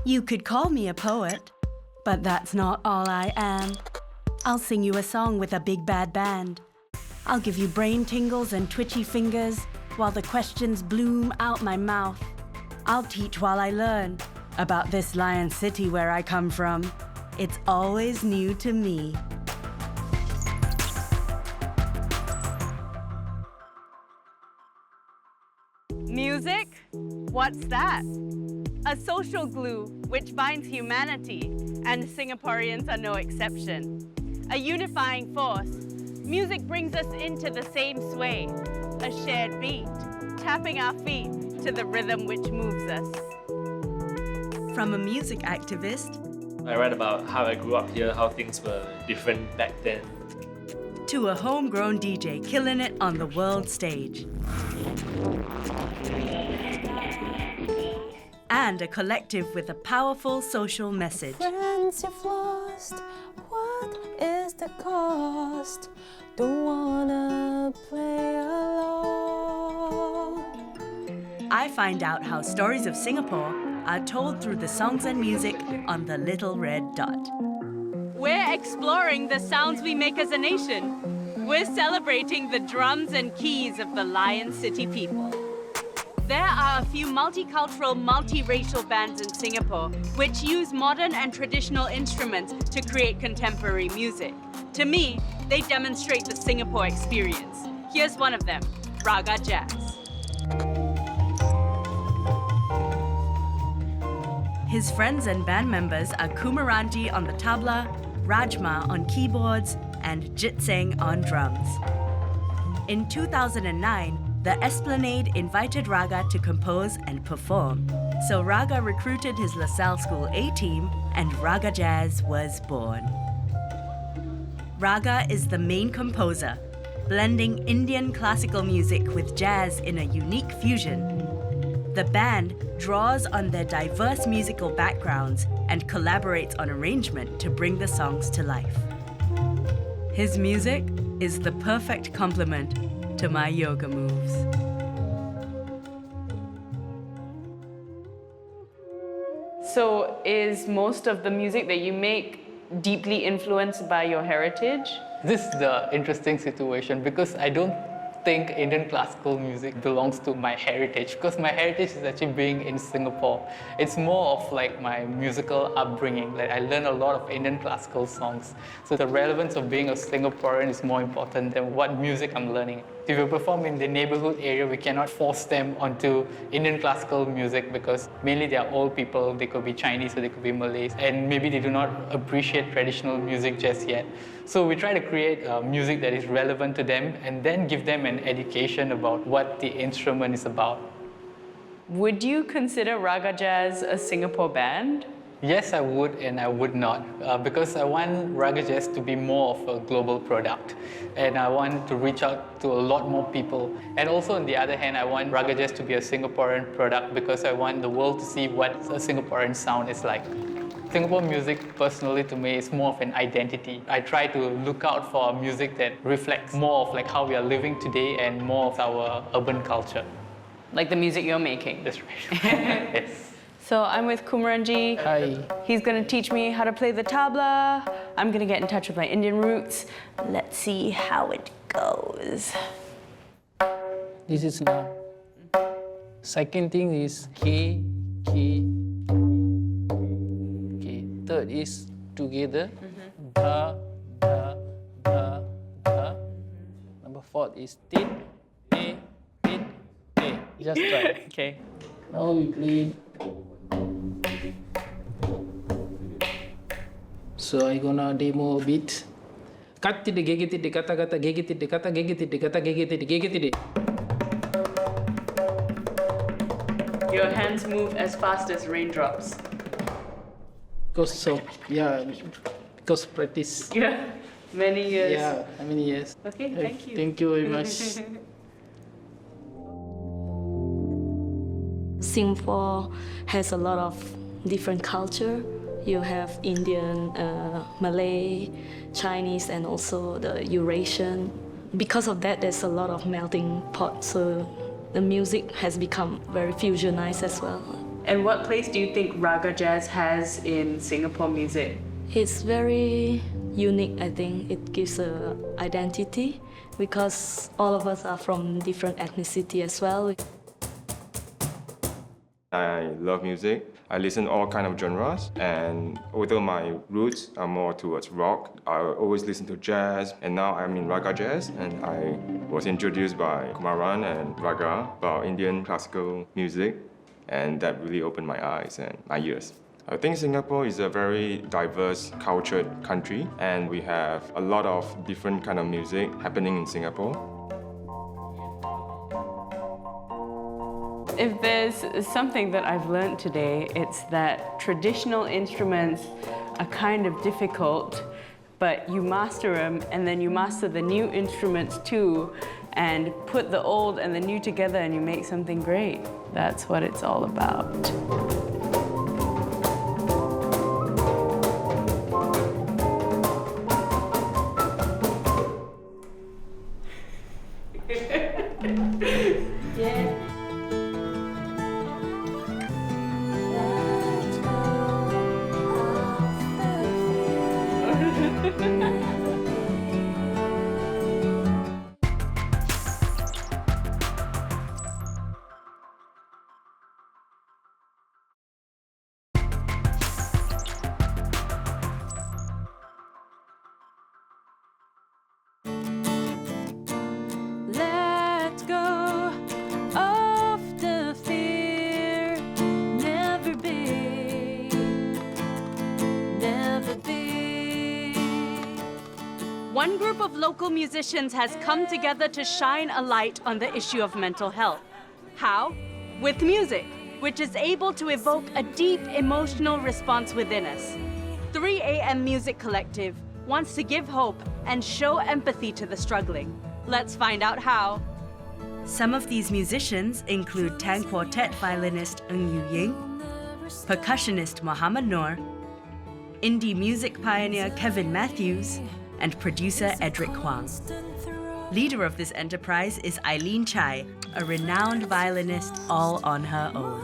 You could call me a poet, but that's not all I am. I'll sing you a song with a big bad band. I'll give you brain tingles and twitchy fingers while the questions bloom out my mouth. I'll teach while I learn about this lion city where I come from. It's always new to me. Music? What's that? A social glue which binds humanity, and Singaporeans are no exception. A unifying force, music brings us into the same sway, a shared beat, tapping our feet to the rhythm which moves us. From a music activist, I read about how I grew up here, how things were different back then. To a homegrown DJ killing it on the world stage. And a collective with a powerful social message. Friends you've lost, what is the cost? Don't wanna play alone. I find out how stories of Singapore are told through the songs and music on the little red dot. We're exploring the sounds we make as a nation. We're celebrating the drums and keys of the Lion City people. There are a few multicultural, multiracial bands in Singapore which use modern and traditional instruments to create contemporary music. To me, they demonstrate the Singapore experience. Here's one of them, Raga Jazz. His friends and band members are Kumaranji on the tabla, Rajma on keyboards, and Jitseng on drums. In 2009, the Esplanade invited Raga to compose and perform. So Raga recruited his LaSalle School A team and Raga Jazz was born. Raga is the main composer, blending Indian classical music with jazz in a unique fusion. The band draws on their diverse musical backgrounds and collaborates on arrangement to bring the songs to life. His music is the perfect complement to my yoga moves. So is most of the music that you make deeply influenced by your heritage? This is the interesting situation because I don't think Indian classical music belongs to my heritage because my heritage is actually being in Singapore. It's more of like my musical upbringing. Like I learned a lot of Indian classical songs. So the relevance of being a Singaporean is more important than what music I'm learning. If you perform in the neighborhood area, we cannot force them onto Indian classical music because mainly they are old people, they could be Chinese or they could be Malays, and maybe they do not appreciate traditional music just yet. So we try to create music that is relevant to them and then give them an education about what the instrument is about. Would you consider Raga Jazz a Singapore band? Yes, I would and I would not because I want Raga Jazz to be more of a global product and I want to reach out to a lot more people. And also on the other hand, I want Raga Jazz to be a Singaporean product because I want the world to see what a Singaporean sound is like. Singapore music, personally to me, is more of an identity. I try to look out for music that reflects more of like how we are living today and more of our urban culture. Like the music you're making? That's right. Yes. So I'm with Kumaranji. Hi. He's going to teach me how to play the tabla. I'm going to get in touch with my Indian roots. Let's see how it goes. This is now. Second thing is K, K. Okay. Third is together. Da, da, da, da. Number 4 is tit, te, tit, te. Just try. Okay. Now we play. So I gonna demo a bit. Kattide gegetide kata kata gegetide kata gegetide kata gegetide gegetide. Your hands move as fast as raindrops. Because of because practice. Yeah, many years. Yeah, how many years? Okay, thank you. Thank you very much. Singapore has a lot of different culture. You have Indian, Malay, Chinese, and also the Eurasian. Because of that, there's a lot of melting pot, so the music has become very fusionized as well. And what place do you think Raga Jazz has in Singapore music? It's very unique, I think. It gives a identity because all of us are from different ethnicity as well. I love music. I listen to all kinds of genres, and although my roots are more towards rock, I always listen to jazz, and now I'm in Raga Jazz, and I was introduced by Kumaran and Raga about Indian classical music, and that really opened my eyes and my ears. I think Singapore is a very diverse, cultured country, and we have a lot of different kind of music happening in Singapore. If there's something that I've learned today, it's that traditional instruments are kind of difficult, but you master them, and then you master the new instruments too, and put the old and the new together and you make something great. That's what it's all about. One group of local musicians has come together to shine a light on the issue of mental health. How? With music, which is able to evoke a deep emotional response within us. 3 AM Music Collective wants to give hope and show empathy to the struggling. Let's find out how. Some of these musicians include Tang Quartet violinist Ng Yu Ying, percussionist Muhammad Noor, indie music pioneer Kevin Matthews, and producer Edric Huang. Leader of this enterprise is Eileen Chai, a renowned violinist all on her own.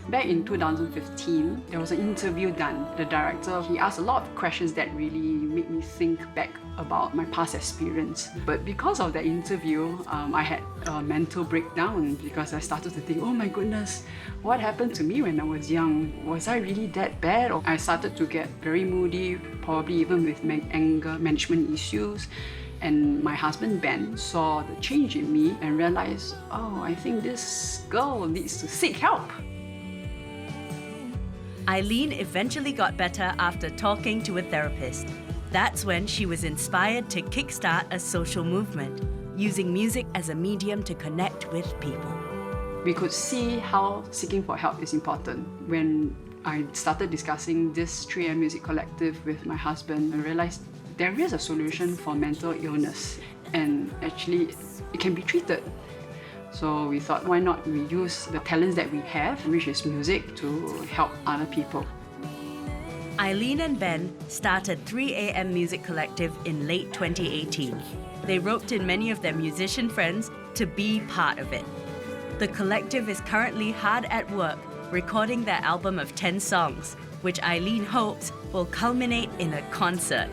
Back in 2015, there was an interview done. The director, he asked a lot of questions that really made me think back about my past experience. But because of that interview, I had a mental breakdown because I started to think, oh my goodness, what happened to me when I was young? Was I really that bad? Or I started to get very moody, probably even with anger management issues. And my husband, Ben, saw the change in me and realized, oh, I think this girl needs to seek help. Eileen eventually got better after talking to a therapist. That's when she was inspired to kickstart a social movement, using music as a medium to connect with people. We could see how seeking for help is important. When I started discussing this 3 AM Music Collective with my husband, I realized there is a solution for mental illness, and actually it can be treated. So we thought, why not we use the talents that we have, which is music, to help other people. Eileen and Ben started 3 AM Music Collective in late 2018. They roped in many of their musician friends to be part of it. The collective is currently hard at work recording their album of 10 songs, which Eileen hopes will culminate in a concert.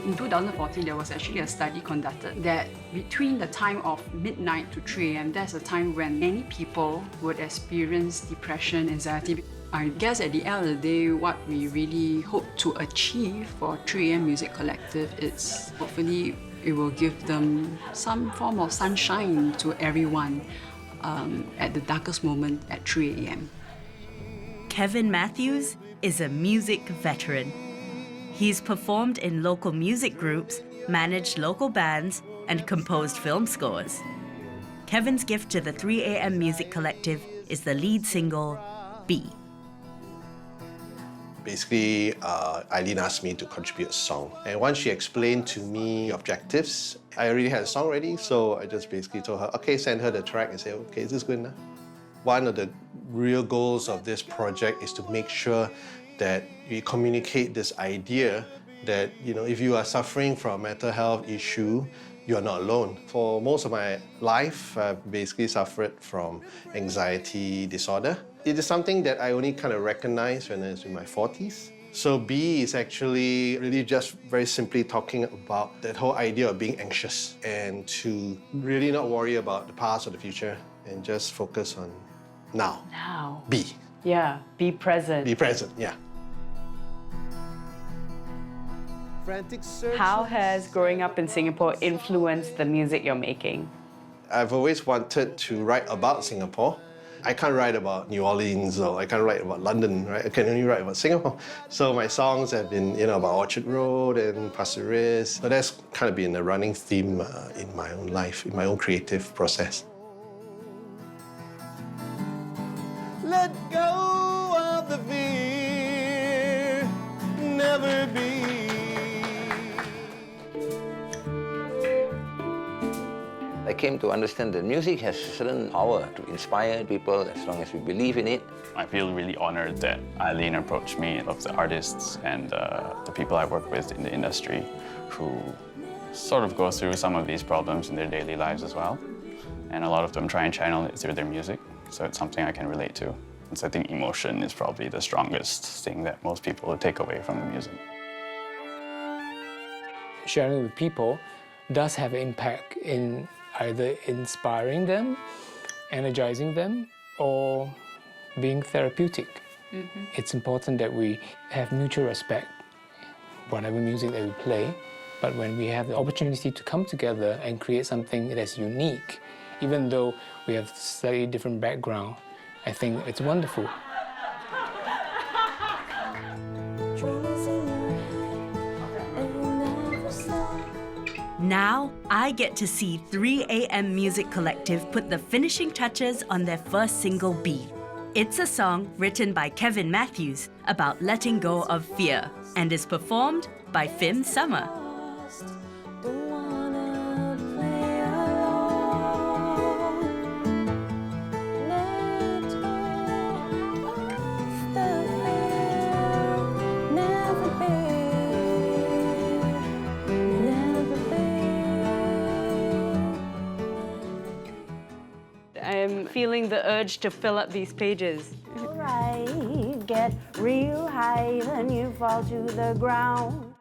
In 2014, there was actually a study conducted that between the time of midnight to 3 AM, that's a time when many people would experience depression, anxiety. I guess at the end of the day, what we really hope to achieve for 3 AM Music Collective is hopefully it will give them some form of sunshine to everyone at the darkest moment at 3 AM. Kevin Matthews is a music veteran. He's performed in local music groups, managed local bands, and composed film scores. Kevin's gift to the 3 AM Music Collective is the lead single, B. Basically, Eileen asked me to contribute a song. And once she explained to me objectives, I already had a song ready, so I just basically told her, okay, send her the track and say, okay, is this good enough? One of the real goals of this project is to make sure that we communicate this idea that, if you are suffering from a mental health issue, you're not alone. For most of my life, I've basically suffered from anxiety disorder. It is something that I only kind of recognized when I was in my 40s. So B is actually really just very simply talking about that whole idea of being anxious and to really not worry about the past or the future and just focus on now. Now. B. Yeah, be present. Be present, yeah. How has growing up in Singapore influenced the music you're making? I've always wanted to write about Singapore. I can't write about New Orleans or I can't write about London, right? I can only write about Singapore. So my songs have been, about Orchard Road and Pasir Ris. So that's kind of been a running theme in my own life, in my own creative process. Let go of the fear, never be. I came to understand that music has a certain power to inspire people as long as we believe in it. I feel really honored that Eileen approached me, of the artists and the people I work with in the industry who sort of go through some of these problems in their daily lives as well. And a lot of them try and channel it through their music, so it's something I can relate to. And so I think emotion is probably the strongest thing that most people will take away from the music. Sharing with people does have an impact in either inspiring them, energizing them, or being therapeutic. It's important that we have mutual respect, whatever music that we play, but when we have the opportunity to come together and create something that's unique, even though we have slightly different background, I think it's wonderful. Now, I get to see 3 AM Music Collective put the finishing touches on their first single, B. It's a song written by Kevin Matthews about letting go of fear and is performed by Fim Summer. I'm feeling the urge to fill up these pages. Alright, get real high, then you fall to the ground.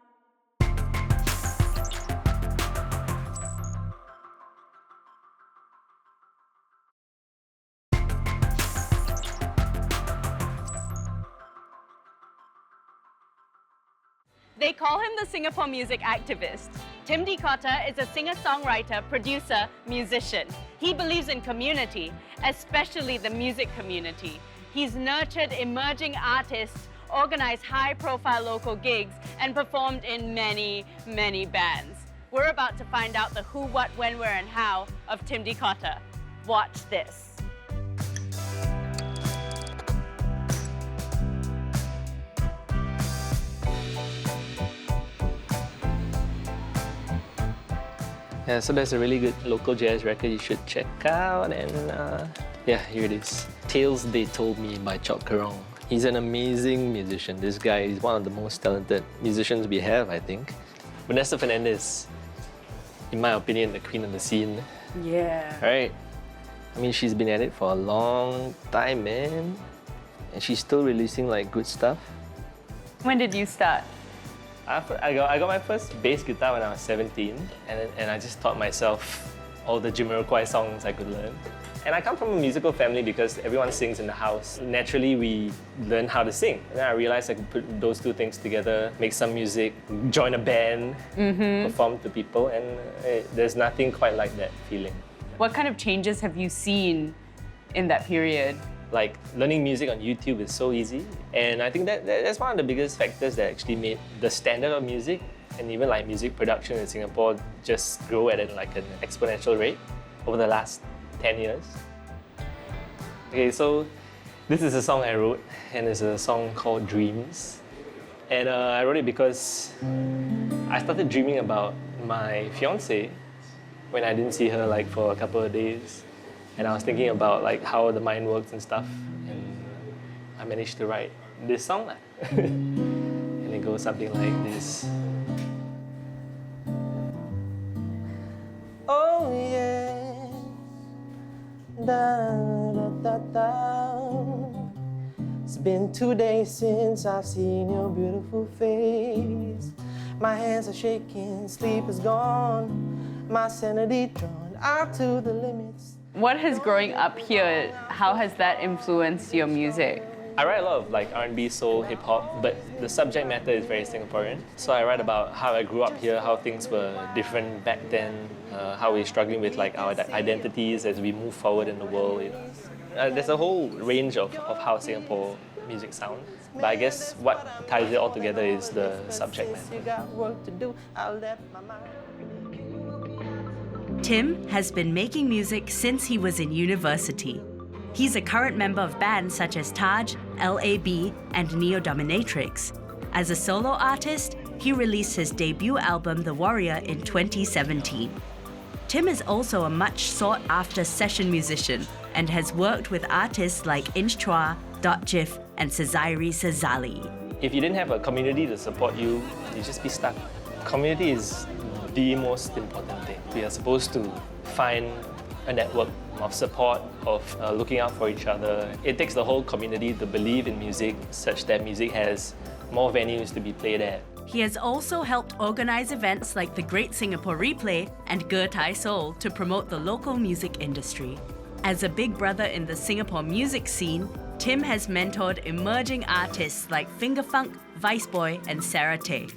They call him the Singapore music activist. Tim D'Cotta is a singer-songwriter, producer, musician. He believes in community, especially the music community. He's nurtured emerging artists, organized high-profile local gigs, and performed in many, many bands. We're about to find out the who, what, when, where, and how of Tim D'Cotta. Watch this. Yeah, so that's a really good local jazz record you should check out, and yeah, here it is. Tales They Told Me by Chok Karong. He's an amazing musician. This guy is one of the most talented musicians we have, I think. Vanessa Fernandez, in my opinion, the queen of the scene. Yeah. Right? I mean, she's been at it for a long time, man. And she's still releasing like good stuff. When did you start? I got my first bass guitar when I was 17, and I just taught myself all the Jamiroquai songs I could learn. And I come from a musical family because everyone sings in the house. Naturally, we learn how to sing. And then I realized I could put those two things together, make some music, join a band, perform to people, and there's nothing quite like that feeling. What kind of changes have you seen in that period? Like, learning music on YouTube is so easy, and I think that's one of the biggest factors that actually made the standard of music and even like music production in Singapore just grow at like an exponential rate over the last 10 years. Okay, so this is a song I wrote, and it's a song called Dreams. And I wrote it because I started dreaming about my fiancée when I didn't see her like for a couple of days. And I was thinking about like how the mind works and stuff, and I managed to write this song. And it goes something like this. Da, da, da, da. It's been 2 days since I've seen your beautiful face. My hands are shaking, sleep is gone, my sanity drawn out to the limits. What has growing up here, how has that influenced your music? I write a lot of like R&B, soul, hip-hop, but the subject matter is very Singaporean. So I write about how I grew up here, how things were different back then, how we're struggling with like our identities as we move forward in the world. You know. There's a whole range of how Singapore music sounds, but I guess what ties it all together is the subject matter. Tim has been making music since he was in university. He's a current member of bands such as Taj, LAB, and Neo Dominatrix. As a solo artist, he released his debut album, The Warrior, in 2017. Tim is also a much sought-after session musician and has worked with artists like Inch Chua, Dot Jif, and Saziri Sazali. If you didn't have a community to support you, you'd just be stuck. Community is the most important thing. We are supposed to find a network of support, of looking out for each other. It takes the whole community to believe in music such that music has more venues to be played at. He has also helped organize events like the Great Singapore Replay and Ge Tai Soul to promote the local music industry. As a big brother in the Singapore music scene, Tim has mentored emerging artists like Fingerfunk, Vice Boy, and Sarah Tay.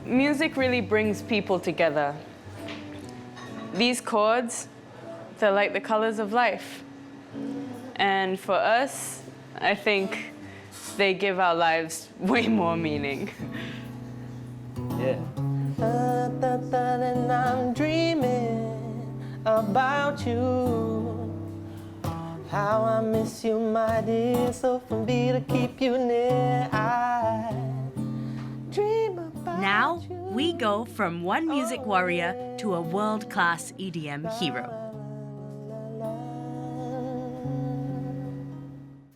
Music really brings people together. These chords, they're like the colors of life. And for us, I think they give our lives way more meaning. Yeah. And I'm dreaming about you. How I miss you, my dear. So for me to keep you near, I dream about Now, we go from one music warrior to a world-class EDM hero.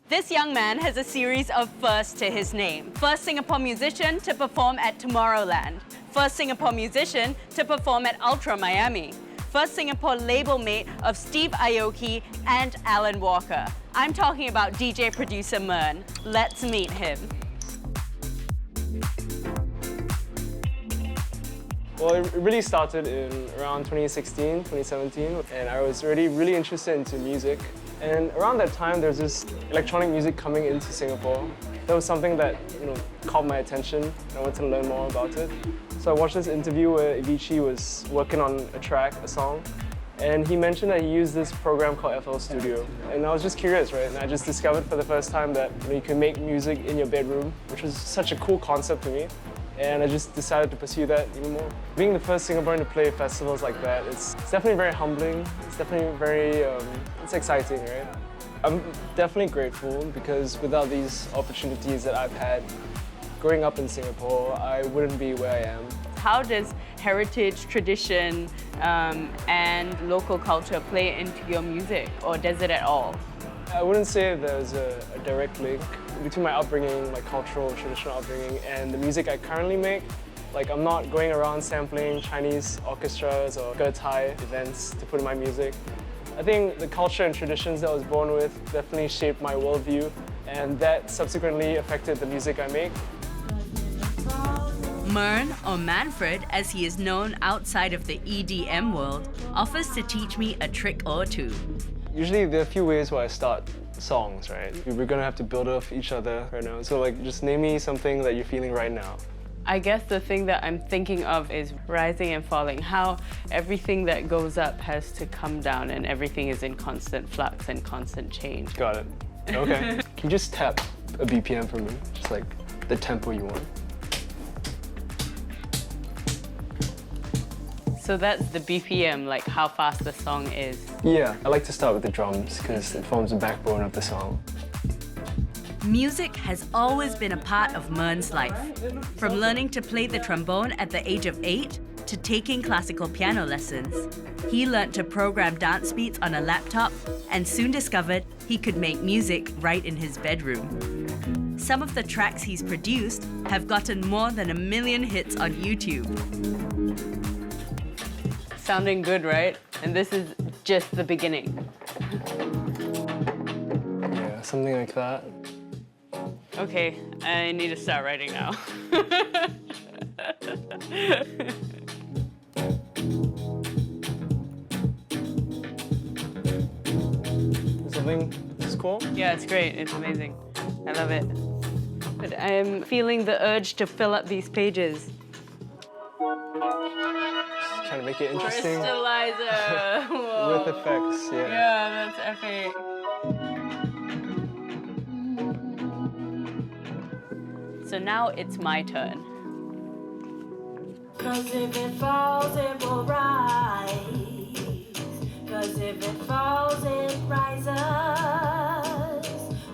This young man has a series of firsts to his name. First Singapore musician to perform at Tomorrowland. First Singapore musician to perform at Ultra Miami. First Singapore label mate of Steve Aoki and Alan Walker. I'm talking about DJ producer MYRNE. Let's meet him. Well, it really started in around 2016, 2017, and I was already really interested into music. And around that time, there was this electronic music coming into Singapore. That was something that caught my attention, and I wanted to learn more about it. So I watched this interview where Avicii was working on a song, and he mentioned that he used this program called FL Studio. And I was just curious, right? And I just discovered for the first time that you can make music in your bedroom, which was such a cool concept to me. And I just decided to pursue that even more. Being the first Singaporean to play festivals like that, it's definitely very humbling. It's definitely very, it's exciting, right? I'm definitely grateful because without these opportunities that I've had growing up in Singapore, I wouldn't be where I am. How does heritage, tradition, and local culture play into your music, or does it at all? I wouldn't say there's a direct link between my upbringing, my cultural, traditional upbringing, and the music I currently make. Like, I'm not going around sampling Chinese orchestras or Ge Tai events to put in my music. I think the culture and traditions that I was born with definitely shaped my worldview, and that subsequently affected the music I make. MYRNE, or Manfred as he is known outside of the EDM world, offers to teach me a trick or two. Usually there are a few ways where I start songs, right? We're gonna have to build off each other right now. So like, just name me something that you're feeling right now. I guess the thing that I'm thinking of is rising and falling, how everything that goes up has to come down and everything is in constant flux and constant change. Got it. Okay. Can you just tap a BPM for me? Just like the tempo you want. So that's the BPM, like how fast the song is. Yeah, I like to start with the drums because it forms the backbone of the song. Music has always been a part of MYRNE's life. From learning to play the trombone at the age of 8, to taking classical piano lessons. He learnt to program dance beats on a laptop and soon discovered he could make music right in his bedroom. Some of the tracks he's produced have gotten more than 1 million hits on YouTube. Sounding good, right? And this is just the beginning. Yeah, something like that. Okay, I need to start writing now. Something is cool? Yeah, it's great. It's amazing. I love it. But I'm feeling the urge to fill up these pages. Just trying to make it interesting. Crystallizer. Whoa. With effects, yeah. Yeah, that's epic. So now it's my turn. 'Cause if it falls, it will rise. 'Cause if it falls, it rises.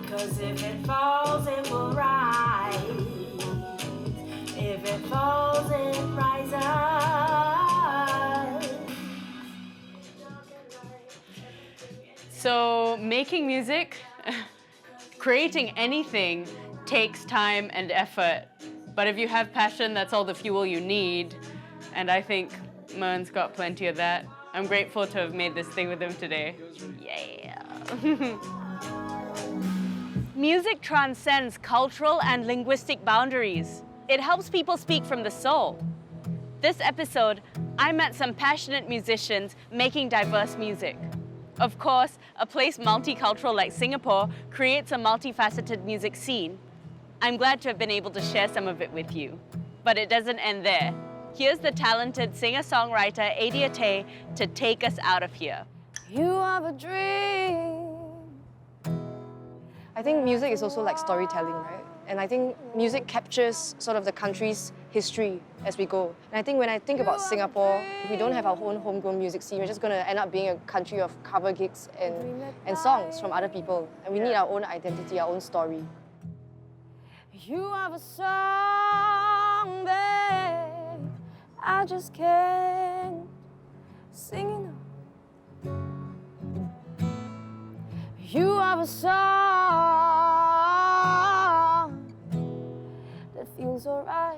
'Cause if it falls, it will rise. If it falls, it rises. So making music, creating anything takes time and effort. But if you have passion, that's all the fuel you need. And I think MYRNE's got plenty of that. I'm grateful to have made this thing with him today. Yeah. Music transcends cultural and linguistic boundaries. It helps people speak from the soul. This episode, I met some passionate musicians making diverse music. Of course, a place multicultural like Singapore creates a multifaceted music scene. I'm glad to have been able to share some of it with you. But it doesn't end there. Here's the talented singer-songwriter Adia Tay to take us out of here. You have a dream. I think music is also like storytelling, right? And I think music captures sort of the country's history as we go. And I think when I think about Singapore, if we don't have our own homegrown music scene, we're just going to end up being a country of cover gigs and songs from other people. And we need our own identity, our own story. You have a song that I just can't sing enough. You have a song that feels alright.